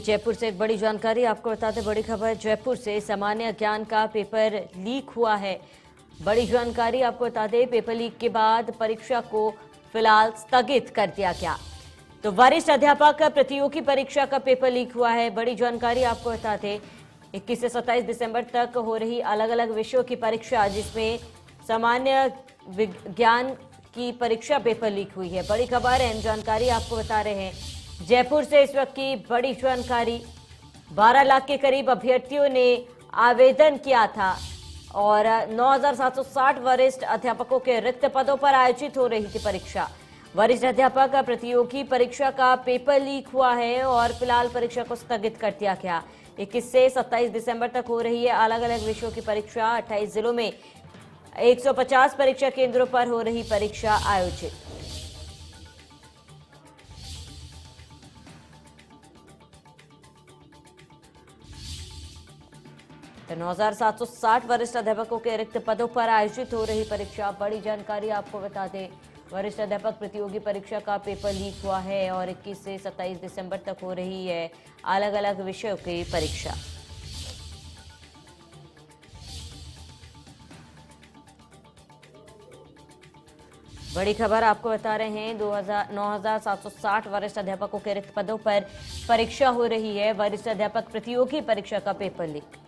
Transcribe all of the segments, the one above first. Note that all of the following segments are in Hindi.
जयपुर से एक बड़ी जानकारी आपको बताते, बड़ी खबर जयपुर से सामान्य ज्ञान का पेपर लीक हुआ है। बड़ी जानकारी आपको बता दें, पेपर लीक के बाद परीक्षा को फिलहाल स्थगित कर दिया गया। तो वरिष्ठ अध्यापक प्रतियोगी परीक्षा का पेपर लीक हुआ है। बड़ी जानकारी आपको बता दें, 21 से 27 दिसंबर तक हो रही अलग अलग विषयों की परीक्षा, जिसमें सामान्य विज्ञान की परीक्षा पेपर लीक हुई है। बड़ी खबर है, जानकारी आपको बता रहे हैं जयपुर से इस वक्त की बड़ी जानकारी। 12 लाख के करीब अभ्यर्थियों ने आवेदन किया था और 9,760 वरिष्ठ अध्यापकों के रिक्त पदों पर आयोजित हो रही थी परीक्षा। वरिष्ठ अध्यापक प्रतियोगी परीक्षा का पेपर लीक हुआ है और फिलहाल परीक्षा को स्थगित कर दिया गया। 21 से 27 दिसंबर तक हो रही है अलग अलग विषयों की परीक्षा। 28 जिलों में 150 परीक्षा केंद्रों पर हो रही परीक्षा आयोजित। तो 9,760 वरिष्ठ अध्यापकों के रिक्त पदों पर आयोजित हो रही परीक्षा। बड़ी जानकारी आपको बता दें, वरिष्ठ अध्यापक प्रतियोगी परीक्षा का पेपर लीक हुआ है और 21 से 27 दिसंबर तक हो रही है अलग अलग विषयों की परीक्षा। बड़ी खबर आपको बता रहे हैं, 9,760 वरिष्ठ अध्यापकों के रिक्त पदों पर परीक्षा हो रही है। वरिष्ठ अध्यापक प्रतियोगी परीक्षा का पेपर लीक।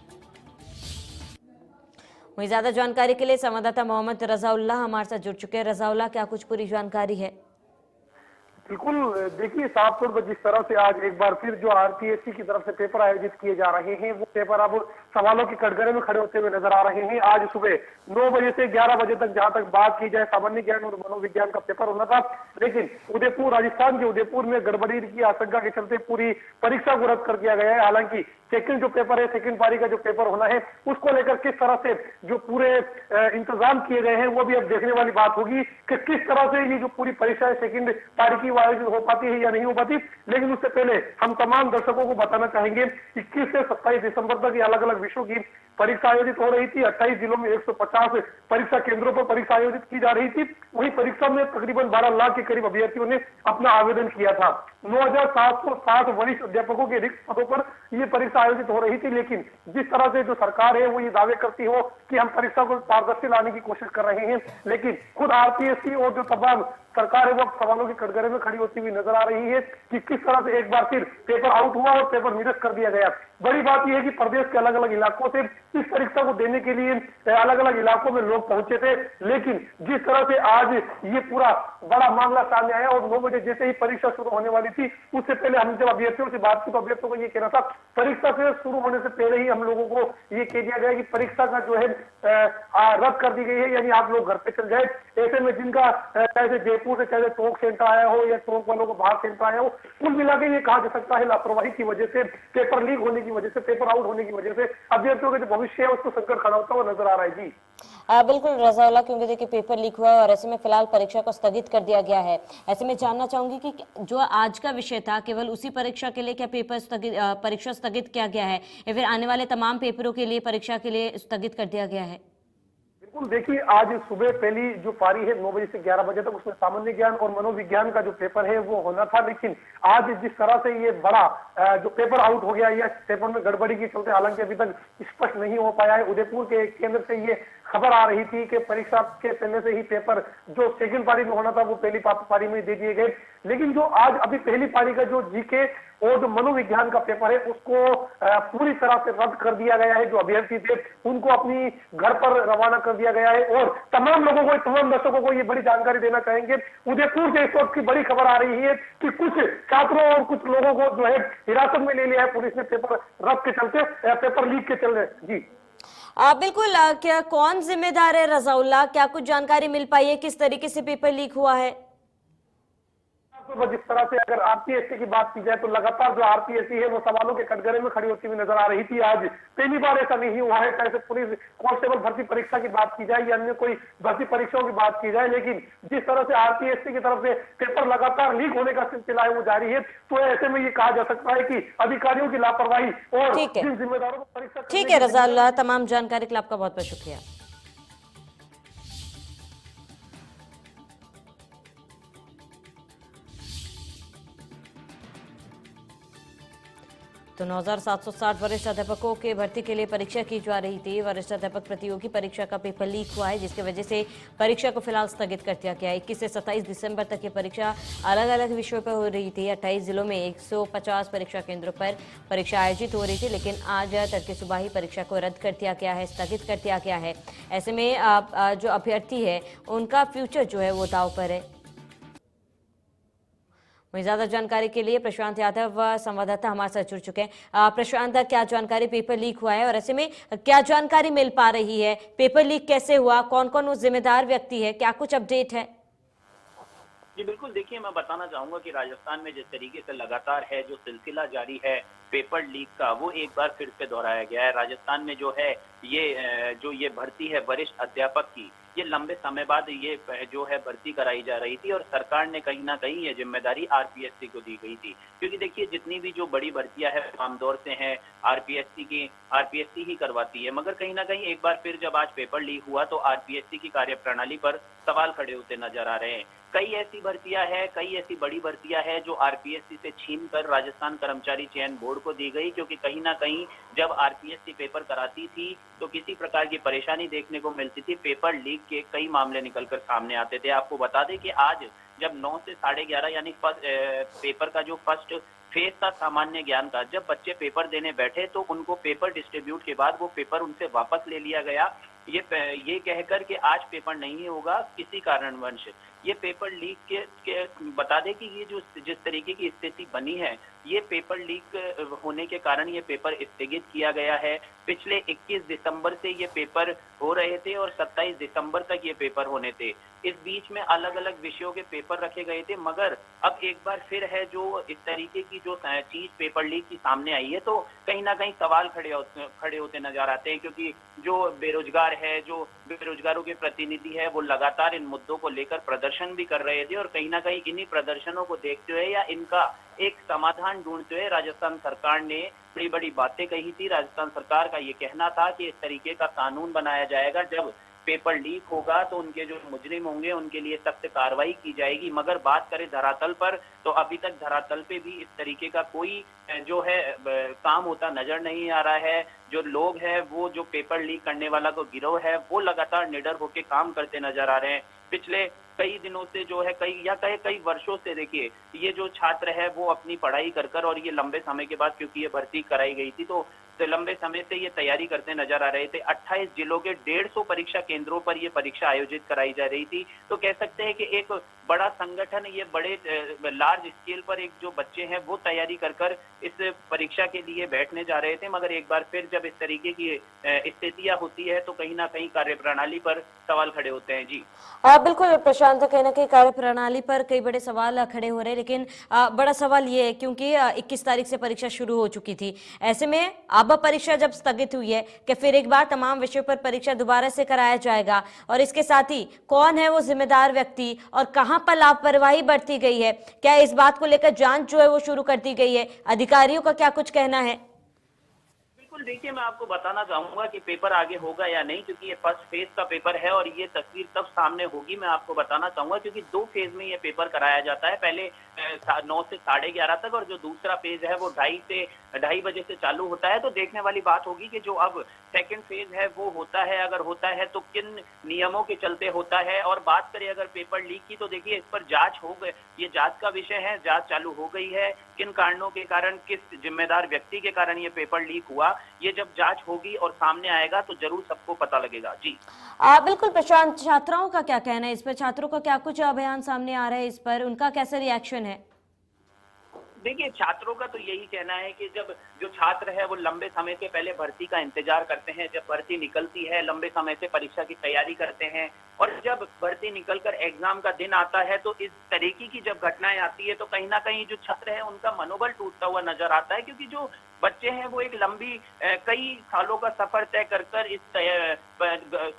वहीं ज्यादा जानकारी के लिए संवाददाता मोहम्मद रजाउल्ला हमारे साथ जुड़ चुके हैं। रजाउल्ला, क्या कुछ पूरी जानकारी है? बिल्कुल, देखिए साफ तौर पर जिस तरह से आज एक बार फिर जो आरपीएससी की तरफ से पेपर आयोजित किए जा रहे हैं, वो पेपर अब सवालों के कटघरे में खड़े होते हुए नजर आ रहे हैं। आज सुबह 9 बजे से 11 बजे तक जहां तक बात की जाए, सामान्य ज्ञान और मनोविज्ञान का पेपर होना था, लेकिन उदयपुर, राजस्थान के उदयपुर में गड़बड़ी की आशंका के चलते पूरी परीक्षा को रद्द कर दिया गया है। हालांकि सेकंड जो पेपर है, सेकंड पारी का जो पेपर होना है, उसको लेकर किस तरह से जो पूरे इंतजाम किए गए हैं, वो भी अब देखने वाली बात होगी कि किस तरह से ये जो पूरी परीक्षा है सेकंड पारी की आयोजित हो पाती है या नहीं हो पाती। लेकिन उससे पहले हम तमाम दर्शकों को बताना चाहेंगे, 21 से 27 दिसंबर तक ये अलग अलग विषयों की परीक्षा आयोजित हो रही थी। 28 जिलों में 150 परीक्षा केंद्रों पर परीक्षा आयोजित की जा रही थी। वही परीक्षा में तकरीबन 12 लाख के करीब अभ्यर्थियों ने अपना आवेदन किया था। 9,760 वरिष्ठ अध्यापकों के रिक्त पदों पर यह परीक्षा आयोजित हो रही थी। लेकिन जिस तरह से जो सरकार है वो ये दावे करती हो कि हम परीक्षा को पारदर्शी लाने की कोशिश कर रहे हैं, लेकिन खुद आरपीएससी और जो तमाम सरकार है वो सवालों के कटघरे में खड़ी होती हुई नजर आ रही है कि किस तरह से एक बार फिर पेपर आउट हुआ और पेपर निरस्त कर दिया गया। बड़ी बात यह है कि प्रदेश के अलग अलग इलाकों से इस परीक्षा को देने के लिए अलग अलग इलाकों में लोग पहुंचे थे, लेकिन जिस तरह से आज ये पूरा बड़ा मामला सामने आया और 9 बजे जैसे ही परीक्षा शुरू होने वाली थी, उससे पहले हम जब अभ्यर्थियों से बात की तो अभ्यर्थियों को ये कहना था, परीक्षा से शुरू होने से पहले ही हम लोगों को ये कह दिया गया कि परीक्षा का जो है रद्द कर दी गई है, यानी आप लोग घर पे चल जाए। ऐसे में जिनका चाहे जयपुर से चाहे टोंक सेंटर आया हो या टोंक वालों को बाहर सेंटर आया हो, कुल मिला के ये कहा जा सकता है लापरवाही की वजह से, पेपर लीक होने की वजह से, पेपर आउट होने की वजह से अभ्यर्थियों का जो भविष्य है उसको संकट खड़ा होता हुआ नजर आ रहा है। जी बिल्कुल रजाउल्ला, क्योंकि देखिए पेपर लीक हुआ है और ऐसे में फिलहाल परीक्षा को स्थगित कर दिया गया है। ऐसे में जानना चाहूंगी कि जो आज का विषय था, केवल उसी परीक्षा के लिए क्या परीक्षा स्थगित किया गया है या फिर आने वाले तमाम पेपरों के लिए परीक्षा के लिए स्थगित कर दिया गया है? बिल्कुल, देखिए आज सुबह पहली जो पारी है 9 बजे से 11 बजे तक, उसमें सामान्य ज्ञान और मनोविज्ञान का जो पेपर है वो होना था। लेकिन आज जिस तरह से ये बड़ा जो पेपर आउट हो गया या पेपर में गड़बड़ी के चलते, हालांकि अभी तक स्पष्ट नहीं हो पाया है, उदयपुर के केंद्र से ये खबर आ रही थी कि परीक्षा के पहले से ही पेपर जो सेकंड पारी में होना था वो पहली पारी में दे दिए गए। लेकिन जो आज अभी पहली पारी का जो जीके और जो मनोविज्ञान का पेपर है उसको पूरी तरह से रद्द कर दिया गया है। जो अभ्यर्थी थे उनको अपनी घर पर रवाना कर दिया गया है और तमाम लोगों को, तमाम दर्शकों को ये बड़ी जानकारी देना चाहेंगे, उदयपुर से इस वक्त की बड़ी खबर आ रही है कि कुछ छात्रों और कुछ लोगों को जो है हिरासत में ले लिया है पुलिस ने पेपर रद्द के चलते, पेपर लीक के चलते। जी बिल्कुल, क्या कौन जिम्मेदार है रजाउल्ला? क्या कुछ जानकारी मिल पाई है किस तरीके से पेपर लीक हुआ है? तो जिस तरह से अगर आरपीएससी की बात की जाए तो लगातार जो आरपीएससी है वो सवालों के कटघरे में खड़ी होती हुई नजर आ रही थी। आज पहली बार ऐसा नहीं हुआ है, चाहे पुलिस कांस्टेबल भर्ती परीक्षा की बात की जाए या अन्य कोई भर्ती परीक्षाओं की बात की जाए, लेकिन जिस तरह से आरपीएससी की तरफ से पेपर लगातार लीक होने का सिलसिला है वो जारी है, तो ऐसे में ये कहा जा सकता है कि अधिकारियों की लापरवाही और जिन जिम्मेदारों को परीक्षा। ठीक है रजाउल्ला, तमाम जानकारी के लिए आपका बहुत बहुत शुक्रिया। तो 9,760 वरिष्ठ अध्यापकों के भर्ती के लिए परीक्षा की जा रही थी। वरिष्ठ अध्यापक प्रतियोगी परीक्षा का पेपर लीक हुआ है, जिसकी वजह से परीक्षा को फिलहाल स्थगित कर दिया गया है। 21 से 27 दिसंबर तक ये परीक्षा अलग अलग विषयों पर हो रही थी। 28 जिलों में 150 परीक्षा केंद्रों पर परीक्षा आयोजित हो रही थी, लेकिन आज तड़के सुबह ही परीक्षा को रद्द कर दिया गया है, स्थगित कर दिया गया है। ऐसे में जो अभ्यर्थी है उनका फ्यूचर जो है वो दांव पर है। वहीं ज्यादा जानकारी के लिए प्रशांत यादव संवाददाता हमारे साथ जुड़ चुके हैं। प्रशांत, क्या जानकारी, पेपर लीक हुआ है और ऐसे में क्या जानकारी मिल पा रही है? पेपर लीक कैसे हुआ, कौन कौन वो जिम्मेदार व्यक्ति है, क्या कुछ अपडेट है? जी बिल्कुल, देखिए मैं बताना चाहूंगा कि राजस्थान में जिस तरीके से लगातार है जो सिलसिला जारी है पेपर लीक का, वो एक बार फिर से दोहराया गया है। राजस्थान में जो है ये भर्ती है वरिष्ठ अध्यापक की, ये लंबे समय बाद ये जो है भर्ती कराई जा रही थी और सरकार ने कहीं ना कहीं ये जिम्मेदारी आरपीएससी को दी गई थी। क्योंकि देखिए जितनी भी जो बड़ी भर्तियां हैं आमतौर से हैं आरपीएससी ही करवाती है, मगर कहीं ना कहीं एक बार फिर जब आज पेपर लीक हुआ तो आरपीएससी की कार्यप्रणाली पर सवाल खड़े होते नजर आ रहे हैं। कई ऐसी भर्तियां हैं, कई ऐसी बड़ी भर्तियां हैं जो आरपीएससी से छीन कर राजस्थान कर्मचारी चयन बोर्ड को दी गई, क्योंकि कहीं ना कहीं जब आरपीएससी पेपर कराती थी तो किसी प्रकार की परेशानी देखने को मिलती थी। पेपर लीक के कई मामले निकलकर सामने आते थे। आपको बता दें कि आज जब 9 से 11:30 यानी पेपर का जो फर्स्ट फेज था सामान्य ज्ञान का, जब बच्चे पेपर देने बैठे तो उनको पेपर डिस्ट्रीब्यूट के बाद वो पेपर उनसे वापस ले लिया गया, ये कहकर कि आज पेपर नहीं होगा किसी कारणवश। ये पेपर लीक के बता दें कि ये जो जिस तरीके की स्थिति बनी है, ये पेपर लीक होने के कारण ये पेपर स्थगित किया गया है। पिछले 21 दिसंबर से ये पेपर हो रहे थे और 27 दिसंबर तक ये पेपर होने थे। इस बीच में अलग अलग विषयों के पेपर रखे गए थे, मगर अब एक बार फिर है जो इस तरीके की जो चीज पेपर लीक की सामने आई है तो कहीं ना कहीं सवाल खड़े होते नजर आते हैं। क्योंकि जो बेरोजगार है, जो बेरोजगारों के प्रतिनिधि है, वो लगातार इन मुद्दों को लेकर प्रदर्शन भी कर रहे थे और कहीं ना कहीं इन्हीं प्रदर्शनों को देखते हुए या इनका एक समाधान ढूंढते हुए राजस्थान सरकार ने बड़ी बड़ी बातें कही थी। राजस्थान सरकार का ये कहना था कि इस तरीके का कानून बनाया जाएगा, जब पेपर लीक होगा तो उनके जो मुजरिम होंगे उनके लिए सख्त कार्रवाई की जाएगी। मगर बात करें धरातल पर तो अभी तक धरातल पे भी इस तरीके का कोई जो है काम होता नजर नहीं आ रहा है। जो लोग हैं वो जो पेपर लीक करने वाला को गिरोह है वो लगातार निडर होकर काम करते नजर आ रहे हैं। पिछले कई दिनों से जो है कई वर्षों से देखिए ये जो छात्र है वो अपनी पढ़ाई कर और ये लंबे समय के बाद, क्योंकि ये भर्ती कराई गई थी तो लंबे समय से ये तैयारी करते नजर आ रहे थे। 28 जिलों के 150 परीक्षा केंद्रों पर ये परीक्षा आयोजित कराई जा रही थी। तो कह सकते हैं कि एक बड़ा संगठन, ये बड़े लार्ज स्केल पर एक जो बच्चे हैं वो तैयारी कर इस परीक्षा के लिए बैठने जा रहे थे। मगर एक बार फिर जब इस तरीके की स्थितियां होती है तो कहीं ना कहीं कार्यप्रणाली पर सवाल खड़े होते हैं। जी बिल्कुल प्रशांत, कहीं ना कहीं कार्यप्रणाली पर कई बड़े सवाल खड़े हो रहे हैं, लेकिन बड़ा सवाल ये है क्योंकि 21 तारीख से परीक्षा शुरू हो चुकी थी। ऐसे में अब परीक्षा जब स्थगित हुई है कि फिर एक बार तमाम विषयों पर परीक्षा दोबारा से कराया जाएगा, और इसके साथ ही कौन है वो जिम्मेदार व्यक्ति और कहां पर लापरवाही बरती गई है, क्या इस बात को लेकर जांच जो है वो शुरू कर दी गई है? अधिकारियों का क्या कुछ कहना है? बिल्कुल, देखिए मैं आपको बताना चाहूंगा कि पेपर आगे होगा या नहीं, क्योंकि ये फर्स्ट फेज का पेपर है और ये तस्वीर तब सामने होगी मैं आपको बताना चाहूंगा, क्योंकि 2 फेज में ये पेपर कराया जाता है। पहले 9 से 11:30 तक और जो दूसरा फेज है वो 2:30 बजे से चालू होता है। तो देखने वाली बात होगी कि जो अब सेकंड फेज है वो होता है, अगर होता है तो किन नियमों के चलते होता है। और बात करें अगर पेपर लीक की तो देखिए इस पर जांच हो गई, ये जांच का विषय है, जांच चालू हो गई है। किन कारणों के कारण, किस जिम्मेदार व्यक्ति के कारण ये पेपर लीक हुआ, ये जब जांच होगी और सामने आएगा तो जरूर सबको पता लगेगा। जी बिल्कुल प्रशांत, छात्राओं का क्या कहना है इस पर? छात्रों का क्या कुछ बयान सामने आ रहा है इस पर, उनका कैसा रिएक्शन है? देखिए छात्रों का तो यही कहना है कि जब जो छात्र है वो लंबे समय से पहले भर्ती का इंतजार करते हैं, जब भर्ती निकलती है लंबे समय से परीक्षा की तैयारी करते हैं और जब भर्ती निकलकर एग्जाम का दिन आता है तो इस तरीके की जब घटनाएं आती है तो कहीं ना कहीं जो छात्र है उनका मनोबल टूटता हुआ नजर आता है। क्योंकि जो बच्चे हैं वो एक लंबी कई सालों का सफर तय कर इस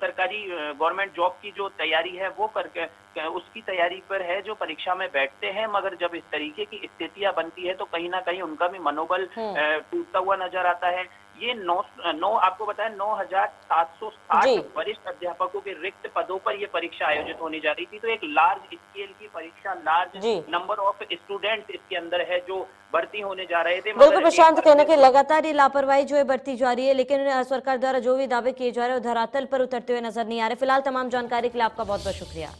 सरकारी गवर्नमेंट जॉब की जो तैयारी है वो करके उसकी तैयारी पर है, जो परीक्षा में बैठते हैं। मगर जब इस तरीके की स्थितियां बनती है तो कहीं ना कहीं उनका भी मनोबल टूटता हुआ नजर आता है। ये नौ आपको बताया 9,760 जी। वरिष्ठ अध्यापकों के रिक्त पदों पर ये परीक्षा आयोजित होने जा रही थी। तो एक लार्ज स्केल की परीक्षा, लार्ज जी। नंबर ऑफ स्टूडेंट्स इसके अंदर है जो भर्ती होने जा रहे थे। बिल्कुल मगर प्रशांत, एक बार कहना कि फिर लगातार ये लापरवाही जो है बढ़ती जा रही है, लेकिन सरकार द्वारा जो भी दावे किए जा रहे हैं वो धरातल पर उतरते हुए नजर नहीं आ रहे। फिलहाल तमाम जानकारी के लिए आपका बहुत बहुत शुक्रिया।